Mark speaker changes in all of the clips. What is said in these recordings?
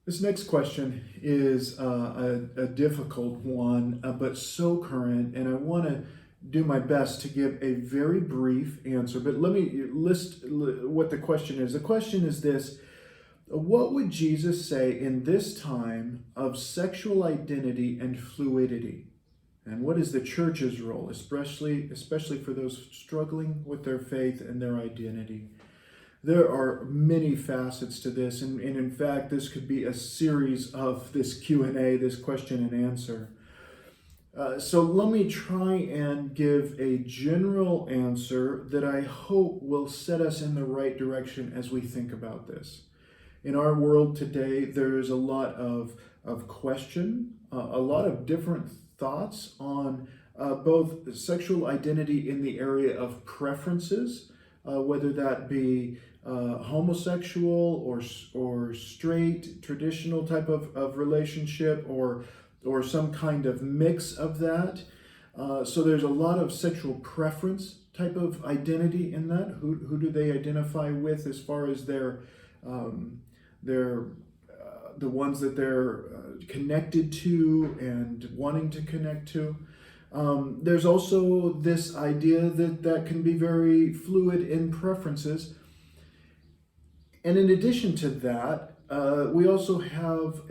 Speaker 1: This next question is a difficult one, but so current, and I want to do my best to give a very brief answer. But let me list what the question is. The question is this: what would Jesus say in this time of sexual identity and fluidity? And what is the church's role, especially for those struggling with their faith and their identity? There are many facets to this, and in fact, this could be a series of this Q&A, this question and answer. So let me try and give a general answer that I hope will set us in the right direction as we think about this. In our world today, there is a lot of question, a lot of different thoughts on both sexual identity in the area of preferences, whether that be homosexual or straight, traditional type of relationship, or some kind of mix of that. So there's a lot of sexual preference type of identity in that. Who do they identify with as far as their the ones that they're connected to and wanting to connect to. There's also this idea that can be very fluid in preferences. And in addition to that, we also have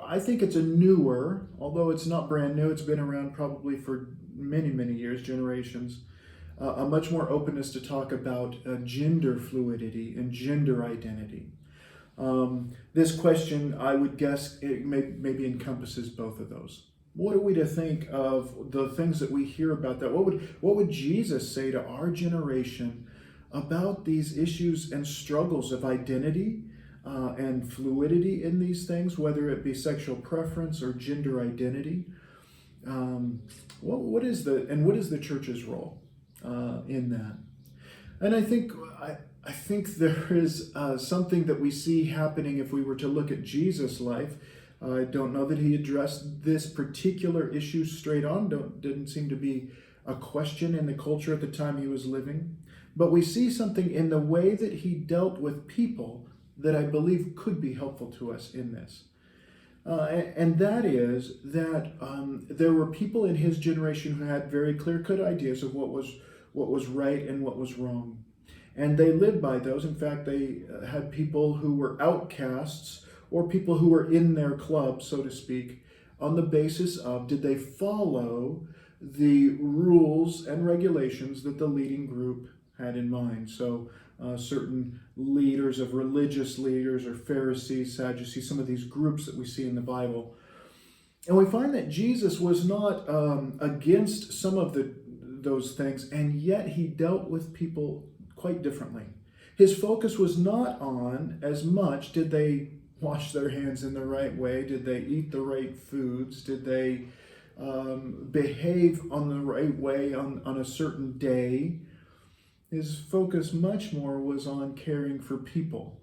Speaker 1: I think it's a newer, although it's not brand new, it's been around probably for many, many years, generations, a much more openness to talk about gender fluidity and gender identity. This question, I would guess, it maybe encompasses both of those. What are we to think of the things that we hear about that? What would Jesus say to our generation about these issues and struggles of identity and fluidity in these things, whether it be sexual preference or gender identity? What is the church's role in that? And I think there is something that we see happening if we were to look at Jesus' life. I don't know that he addressed this particular issue straight on. Didn't seem to be a question in the culture at the time he was living. But we see something in the way that he dealt with people that I believe could be helpful to us in this. And that is that there were people in his generation who had very clear-cut ideas of what was right and what was wrong. And they lived by those. In fact, they had people who were outcasts or people who were in their club, so to speak, on the basis of did they follow the rules and regulations that the leading group had in mind. So certain leaders of religious leaders or Pharisees, Sadducees, some of these groups that we see in the Bible. And we find that Jesus was not against some of those things, and yet he dealt with people quite differently. His focus was not on as much, did they wash their hands in the right way? Did they eat the right foods? Did they behave on the right way on a certain day? His focus much more was on caring for people.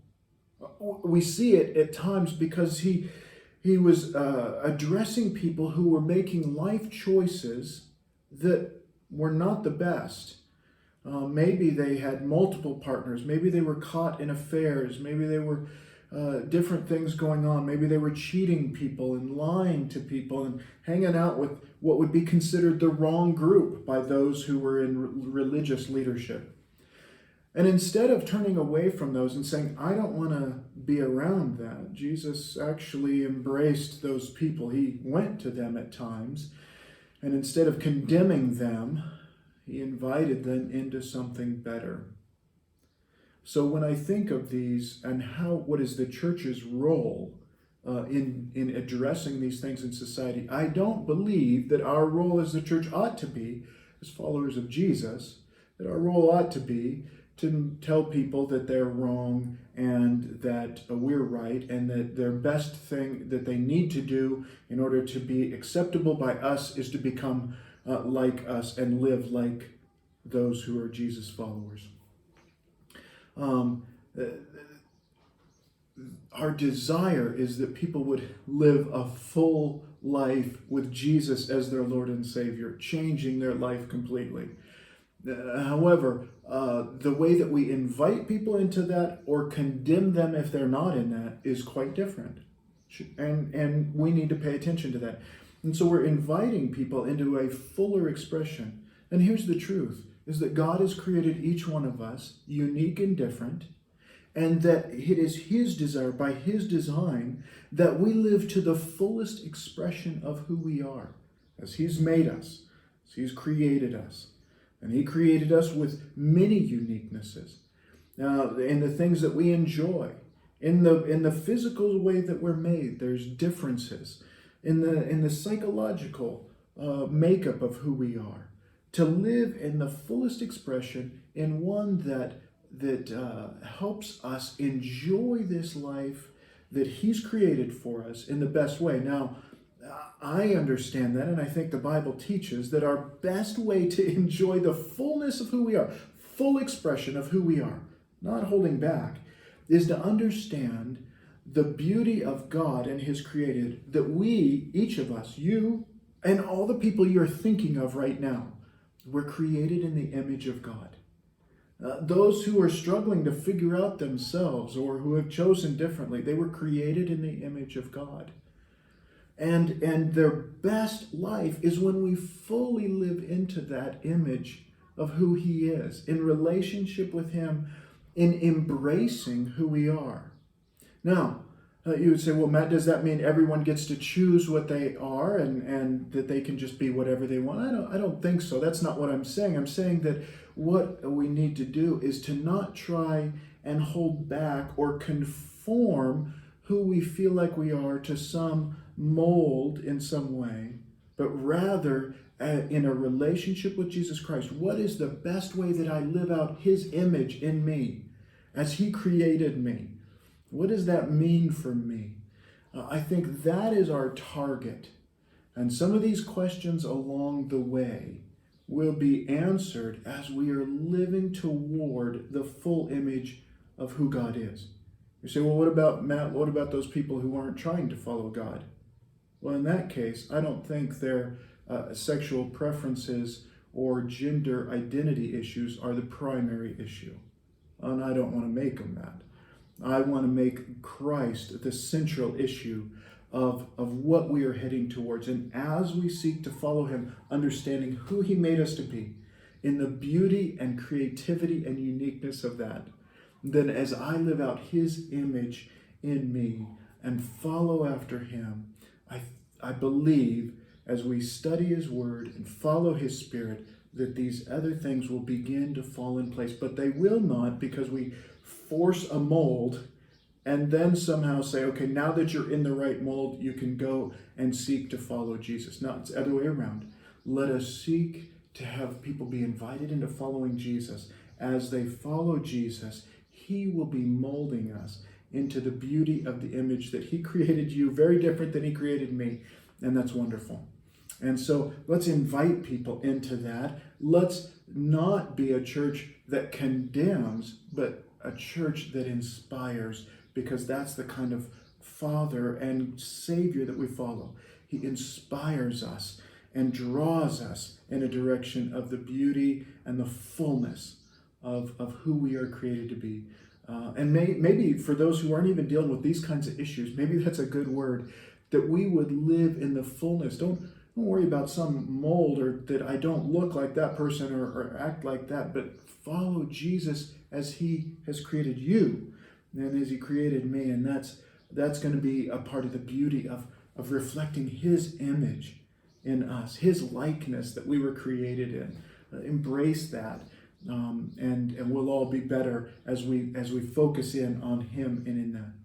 Speaker 1: We see it at times because he was addressing people who were making life choices that were not the best. Maybe they had multiple partners. Maybe they were caught in affairs. Maybe they were different things going on. Maybe they were cheating people and lying to people and hanging out with what would be considered the wrong group by those who were in religious leadership. And instead of turning away from those and saying, I don't want to be around that, Jesus actually embraced those people. He went to them at times, and instead of condemning them, he invited them into something better. So when I think of these and what is the church's role in addressing these things in society, I don't believe that our role as the church ought to be, as followers of Jesus, that our role ought to be to tell people that they're wrong and that we're right, and that their best thing that they need to do in order to be acceptable by us is to become like us and live like those who are Jesus followers. Our desire is that people would live a full life with Jesus as their Lord and Savior, changing their life completely. However, the way that we invite people into that or condemn them if they're not in that is quite different. And we need to pay attention to that. And so we're inviting people into a fuller expression. And here's the truth, is that God has created each one of us unique and different, and that it is His desire, by His design, that we live to the fullest expression of who we are, as He's made us, as He's created us. And He created us with many uniquenesses. In the things that we enjoy, in the physical way that we're made, there's differences. In the psychological makeup of who we are. To live in the fullest expression, in one that helps us enjoy this life that He's created for us in the best way. Now, I understand that, and I think the Bible teaches that our best way to enjoy the fullness of who we are, full expression of who we are, not holding back, is to understand the beauty of God and His created, that we, each of us, you and all the people you're thinking of right now, were created in the image of God. Those who are struggling to figure out themselves or who have chosen differently, they were created in the image of God. And their best life is when we fully live into that image of who He is, in relationship with Him, in embracing who we are. Now, you would say, well, Matt, does that mean everyone gets to choose what they are and that they can just be whatever they want? I don't think so. That's not what I'm saying. I'm saying that what we need to do is to not try and hold back or conform who we feel like we are to some mold in some way, but rather in a relationship with Jesus Christ. What is the best way that I live out His image in me as He created me? What does that mean for me? I think that is our target. And some of these questions along the way will be answered as we are living toward the full image of who God is. You say, well, what about Matt? What about those people who aren't trying to follow God? Well, in that case, I don't think their sexual preferences or gender identity issues are the primary issue. And I don't want to make them that. I want to make Christ the central issue of what we are heading towards. And as we seek to follow Him, understanding who He made us to be, in the beauty and creativity and uniqueness of that, then as I live out His image in me and follow after Him, I believe as we study His Word and follow His Spirit, that these other things will begin to fall in place. But they will not, because we force a mold and then somehow say, okay, now that you're in the right mold, you can go and seek to follow Jesus. No, it's the other way around. Let us seek to have people be invited into following Jesus. As they follow Jesus, He will be molding us into the beauty of the image that He created you, very different than He created me. And that's wonderful. And so let's invite people into that. Let's not be a church that condemns, but a church that inspires, because that's the kind of Father and Savior that we follow. He inspires us and draws us in a direction of the beauty and the fullness of who we are created to be. And maybe for those who aren't even dealing with these kinds of issues, maybe that's a good word, that we would live in the fullness. Don't worry about some mold or that I don't look like that person or act like that, but follow Jesus as He has created you and as He created me. And that's going to be a part of the beauty of reflecting His image in us, His likeness that we were created in. Embrace that. And we'll all be better as we focus in on Him and in that.